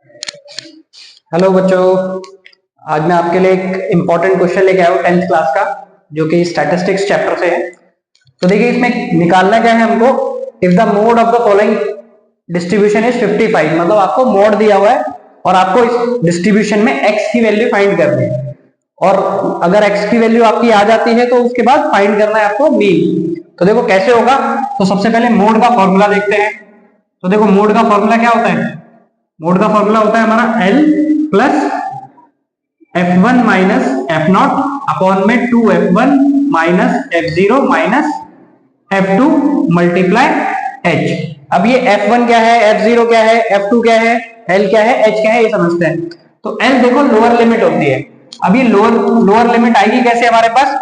Hello बच्चों, आज मैं आपके लिए एक इम्पॉर्टेंट क्वेश्चन लेके आया हूँ 10th क्लास का, जो कि स्टैटिस्टिक्स चैप्टर से है। तो देखिए, इसमें निकालना क्या है हमको। If the mode of the following distribution is 55, मतलब आपको मोड दिया हुआ है और आपको इस डिस्ट्रीब्यूशन में x की वैल्यू फाइंड करनी है। और अगर x की वैल्यू आपकी आ जाती है तो उसके बाद फाइंड करना है आपको मीन। तो देखो कैसे होगा। तो सबसे पहले मोड का फॉर्मूला देखते हैं। तो देखो, मोड का फॉर्मूला क्या होता है। मोड का फॉर्मूला होता है हमारा L plus F1 minus F0 upon में 2F1 minus F0 minus F2 multiply H। अब ये F1 क्या है, F0 क्या है, F2 क्या है, L क्या है, H क्या है, ये समझते हैं। तो L देखो लोअर लिमिट होती है। अब ये लोअर लिमिट आएगी कैसे हमारे पास।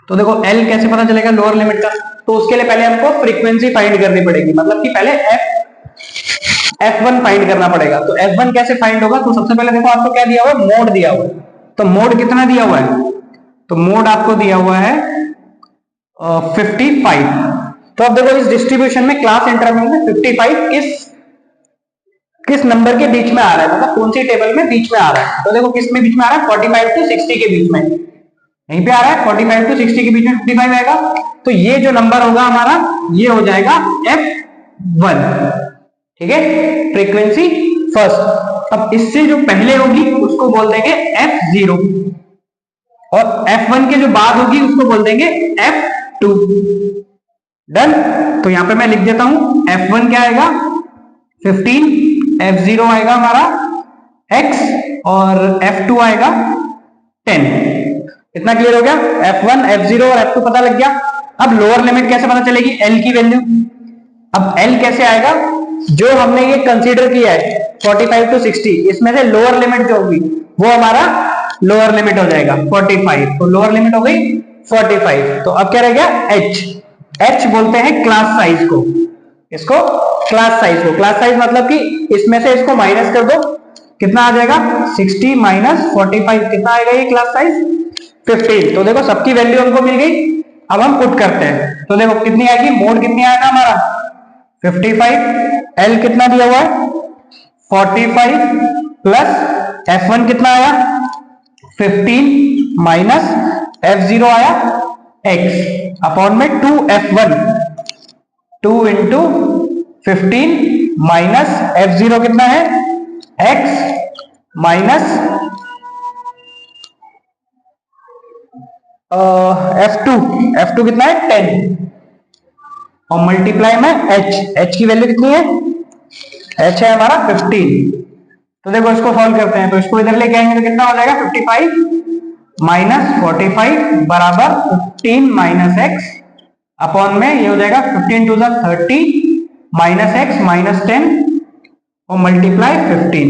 तो देखो L कैसे पता चलेगा लोअर लिमिट का। तो उसके लिए पहले हमको फ्रीक्वेंसी फाइंड करनी पड़ेगी, मतलब कि पहले F1 फाइंड करना पड़ेगा। तो F1 कैसे फाइंड होगा। तो सबसे पहले देखो, आपको क्या दिया हुआ है, मोड दिया हुआ है। तो मोड कितना दिया हुआ है। तो मोड आपको दिया हुआ है 55। तो अब देखो, इस डिस्ट्रीब्यूशन में क्लास इंटरवल में 55 किस नंबर के बीच में आ रहा है, मतलब कौन सी टेबल में बीच में आ रहा है। तो देखो किस में बीच में आ रहा है, 45 टू 60 के बीच में यहीं पे आ रहा है। 45 टू 60 के बीच में 55 आएगा। तो ये जो नंबर होगा हमारा, ये हो जाएगा F1। ठीक है, फ्रीक्वेंसी फर्स्ट। अब इससे जो पहले होगी उसको बोल देंगे F0, और F1 के जो बाद होगी उसको बोल देंगे F2। डन। तो यहां पे मैं लिख देता हूं, F1 क्या आएगा 15, F0 आएगा हमारा X और F2 आएगा 10। इतना क्लियर हो गया। F1, F0 और F2 पता लग गया। अब लोअर लिमिट कैसे पता चलेगी, L की वैल्यू। अब L कैसे आएगा, जो हमने ये कंसीडर किया है 45 टू 60, इसमें से लोअर लिमिट जो होगी वो हमारा लोअर लिमिट हो जाएगा 45। तो लोअर लिमिट हो गई 45। तो अब क्या रह गया, H बोलते हैं क्लास साइज को। इसको क्लास साइज को, क्लास साइज मतलब कि इसमें से इसको माइनस कर दो, कितना आ जाएगा 60 माइनस 45, कितना आएगा ये क्लास साइज 15। तो देखो सबकी वैल्यू हमको मिल गई। अब हम पुट करते हैं। तो देखो कितनी आएगी, मोड कितनी आएगा हमारा 55, L कितना दिया हुआ है 45 प्लस F1 कितना आया 15 माइनस F0 आया X अपॉन में 2F1, 2 इंटू 15 माइनस F0 कितना है X माइनस F2 कितना है 10 और मल्टीप्लाई में H की वैल्यू कितनी है, H है हमारा 15। तो देखो इसको सॉल्व करते हैं। तो इसको इधर लेके आएंगे तो कितना हो जाएगा 55 माइनस 45 बराबर 15 माइनस X अपॉन में ये हो जाएगा 15 टू 30 माइनस X माइनस 10 और मल्टीप्लाई 15।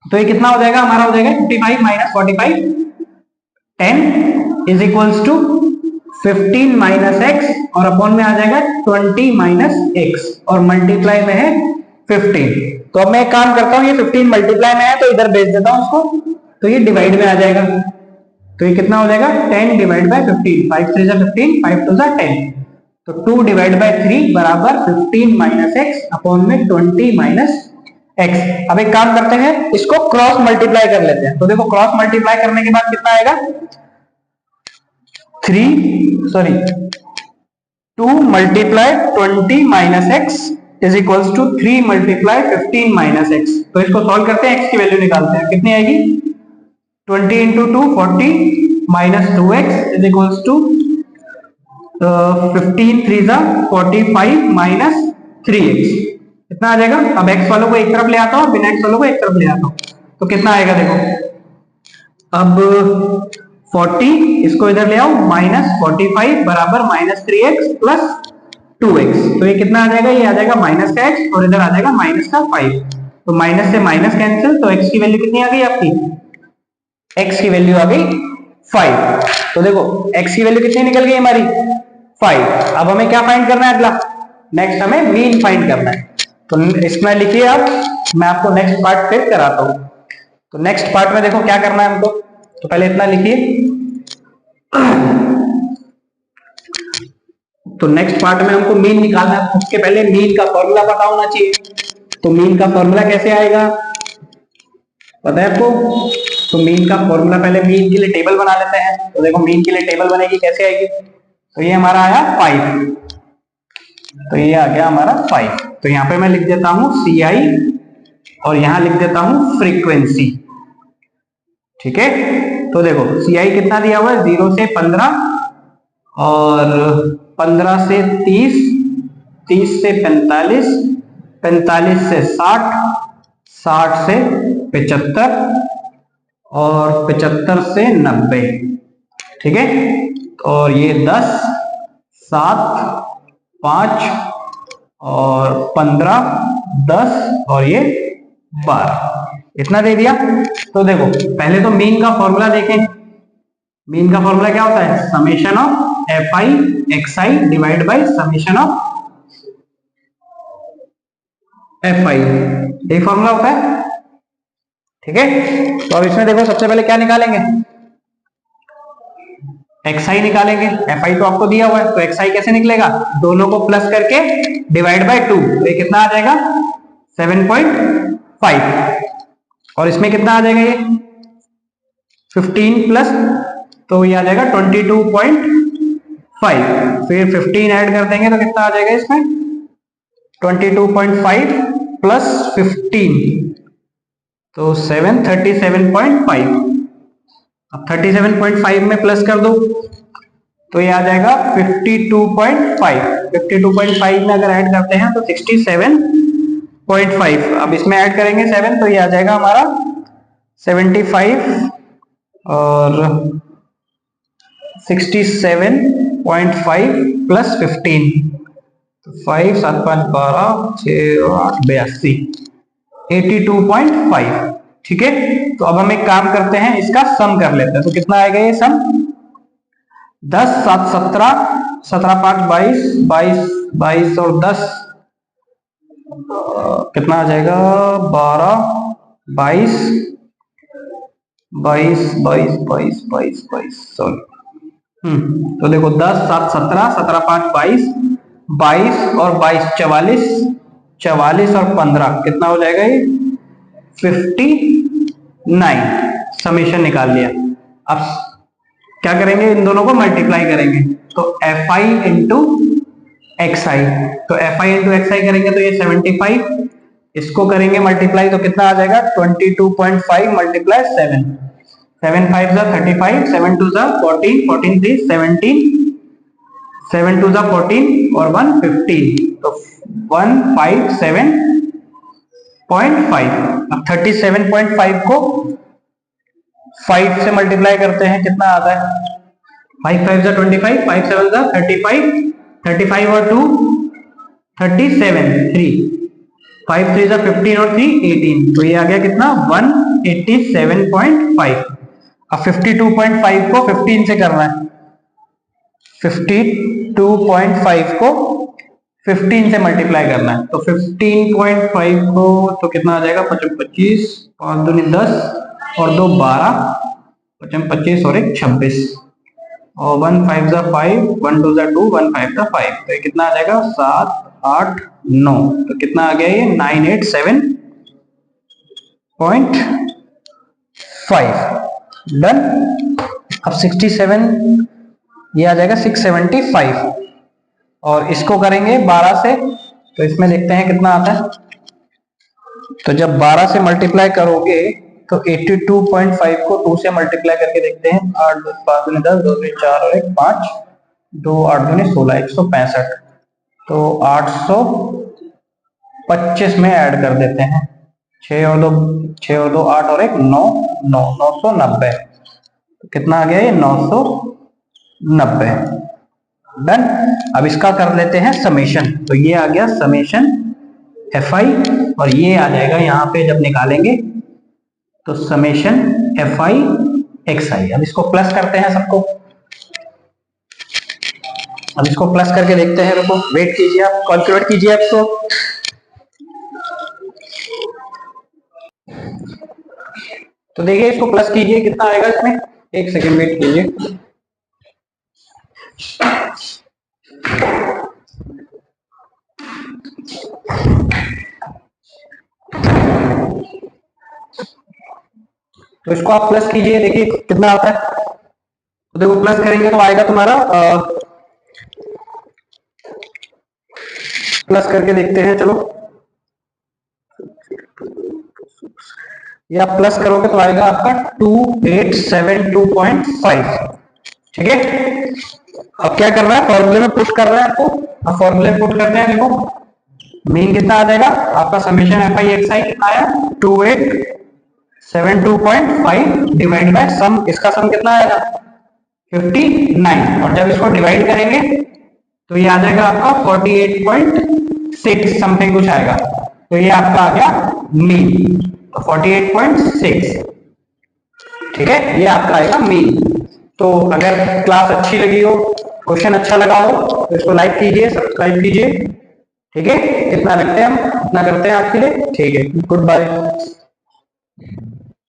तो ये कितना हो जाएगा हमारा, हो जाएगा 55 minus 45 10 is equals to 15 minus X और अपॉन में आ जाएगा 20 माइनस एक्स और मल्टीप्लाई में है 15। तो अब मैं एक काम करता हूं, ये 15 मल्टीप्लाई में है तो इधर भेज देता हूं उसको, तो ये डिवाइड में आ जाएगा। तो ये कितना हो जाएगा 10 डिवाइड बाय 15, 5 3 15, 5 2 10। तो 2 डिवाइड बाय 3 बराबर 15 माइनस एक्स अपॉन में 20 माइनस एक्स। अब एक काम करते हैं, इसको क्रॉस मल्टीप्लाई कर लेते हैं। तो देखो क्रॉस मल्टीप्लाई करने के बाद कितना आएगा 2 multiply 20 minus X is equals to 3 multiply 15 minus X. तो इसको सॉल्व करते हैं, एक्स की वैल्यू निकालते हैं, कितनी आएगी 20 into 2 40 minus 2x is equals to 15 3 45 minus 3x, कितना आ जाएगा। अब x वालों को एक तरफ ले आता हूं, बिना x वालों को एक तरफ ले आता हूं। तो कितना आएगा देखो, अब 40 इसको इधर ले आओ, माइनस 45 बराबर माइनस 3x प्लस 2x। तो ये कितना आ जाएगा, ये आ जाएगा माइनस का x और इधर आ जाएगा माइनस का 5। तो माइनस से माइनस कैंसिल, तो x की वैल्यू कितनी आ गई आपकी, x की वैल्यू आ गई 5। तो देखो x की वैल्यू कितनी निकल गई हमारी 5। अब हमें क्या फाइंड करना है, अगला नेक्स्ट हमें मीन फाइंड करना है। तो इसमें लिखिए आप, मैं आपको नेक्स्ट पार्ट फिर कराता हूं। तो नेक्स्ट पार्ट में देखो क्या करना है हमको। तो पहले इतना लिखिए। तो नेक्स्ट पार्ट में हमको मीन निकालना है, उसके पहले मीन का फॉर्मूला पता होना चाहिए। तो मीन का फॉर्मूला कैसे आएगा, पता है आपको? तो मीन का फॉर्मूला, पहले मीन के लिए टेबल बना लेते हैं। तो देखो मीन के लिए टेबल बनेगी, कैसे आएगी? तो ये हमारा आया 5, तो ये आ गया हमारा 5। तो यहाँ पे मैं लिख देता हूं CI और यहां लिख देता हूं फ्रीक्वेंसी। ठीक है, तो देखो CI कितना दिया हुआ है? 0 से 15 और 15 से 30, 30 से 45, 45 से 60, 60 से 75 और 75 से 90। ठीक है, और ये 10, 7, 5 और 15, 10 और ये 12, इतना दे दिया। तो देखो पहले तो मीन का फॉर्मूला देखें। मीन का फॉर्मूला क्या होता है? Summation of FI XI divide by summation of FI, यही फॉर्मूला होता है। ठीक है, तो अब इसमें देखो सबसे पहले क्या निकालेंगे? XI निकालेंगे। FI तो आपको दिया हुआ है, तो XI कैसे निकलेगा? दोनों को प्लस करके डिवाइड बाय 2, तो ये कितना आ जाएगा? 7.5। और इसमें कितना आ जाएगा? ये 15 प्लस, तो ये आ जाएगा 22.5। फिर 15 ऐड कर देंगे तो कितना आ जाएगा इसमें? 22.5 प्लस 15, तो 737.5। अब 37.5 में प्लस कर दो तो ये आ जाएगा 52.5। 52.5 में अगर ऐड करते हैं तो 67.5। अब इसमें ऐड करेंगे 7, तो ये आ जाएगा हमारा 75 और 67.5 प्लस 15, तो 5, 7, 5, 12, 6, 8, 82, 82.5। ठीक है, तो अब हम एक काम करते हैं, इसका सम कर लेते हैं। तो कितना आएगा ये सम? 10, 7, 17, 17, 5, 22, 22, 22 और 10 कितना आ जाएगा? 12, 22, 22, 22, 22, 22, 22, सॉरी। तो देखो 10, 7, 17, 17, 5, 22, 22 और 22, 44, 44 और 15 कितना हो जाएगा? ये 59। समेशन निकाल लिया। अब क्या करेंगे? इन दोनों को मल्टीप्लाई करेंगे, तो FI इंटू XI। तो FI इंटू XI करेंगे तो ये 75, इसको करेंगे मल्टीप्लाई तो कितना आ जाएगा? 22.5 मल्टीप्लाई 7, 7 5 जा 35, 7 2 जा 14, 14 3 17, 7 2 जा 14 और 1 15, तो 157.5। अब 37.5 को 5 से मल्टीप्लाई करते हैं, कितना आता है? 5 5 जा 25, 5 7 जा 35, 35 और 2 37, 3, 5 3 जा 15 और 3 18, तो ये आ गया कितना? 187.5। अब 52.5 को 15 से करना है। 52.5 को 15 से मल्टीप्लाई करना है, तो 15.5 को तो कितना आ जाएगा? 25, 5 दूनी 10 और 2 12, 25 और 1 26 और 1 5 जा 5, 1 2 जा 2, 1 5 जा 5, तो ये कितना आ जाएगा? 7 8 9, तो कितना आ गया? ये 987.5। डन। अब 67, ये आ जाएगा 675 और इसको करेंगे 12 से, तो इसमें देखते हैं कितना आता है। तो जब 12 से मल्टीप्लाई करोगे तो 82.5 को 2 से मल्टीप्लाई करके देखते हैं। 8 2 5 दूनी 10, 2 3 4 और 1 5, 2 8 दूनी 16, 165, तो 825 में ऐड कर देते हैं। 6 और 2 8 और 1 9, 990, तो कितना आ गया? ये 990। डन। अब इसका कर लेते हैं समेशन, तो ये आ गया समेशन FI और ये आ जाएगा यहां पे जब निकालेंगे तो समेशन FI XI। अब इसको प्लस करते हैं सबको। अब इसको प्लस करके देखते हैं। रुको, वेट कीजिए, आप कैलकुलेट कीजिए आपको। तो देखिए इसको प्लस कीजिए, कितना आएगा इसमें? एक सेकेंड वेट कीजिए। तो इसको आप प्लस कीजिए, देखिए कितना आता है। तो देखो प्लस करेंगे तो आएगा तुम्हारा प्लस करके देखते हैं, चलो ये आप प्लस करोगे तो आएगा आपका 2872.5। ठीक है, अब क्या कर रहा है, फॉर्मूले में पुट कर रहा है आपको। अब फॉर्मूले में पुट करते हैं, देखो मीन कितना आ जाएगा आपका, समेशन एफ आई एक्स आई कितना आया 2872.5 डिवाइड बाय सम, इसका सम कितना आएगा 59, और जब इसको डिवाइड करेंगे तो ये आ जाएगा आपका 48.6 समथिंग कुछ आएगा, तो ये आपका आ गया मीन, तो 48.6। ठीक है, ये आपका आएगा मीन। तो अगर क्लास अच्छी लगी हो, क्वेश्चन अच्छा लगा हो, तो इसको लाइक कीजिए, सब्सक्राइब कीजिए। ठीक है, इतना रखते हैं हम, इतना करते हैं आपके लिए। ठीक है, गुड बाय।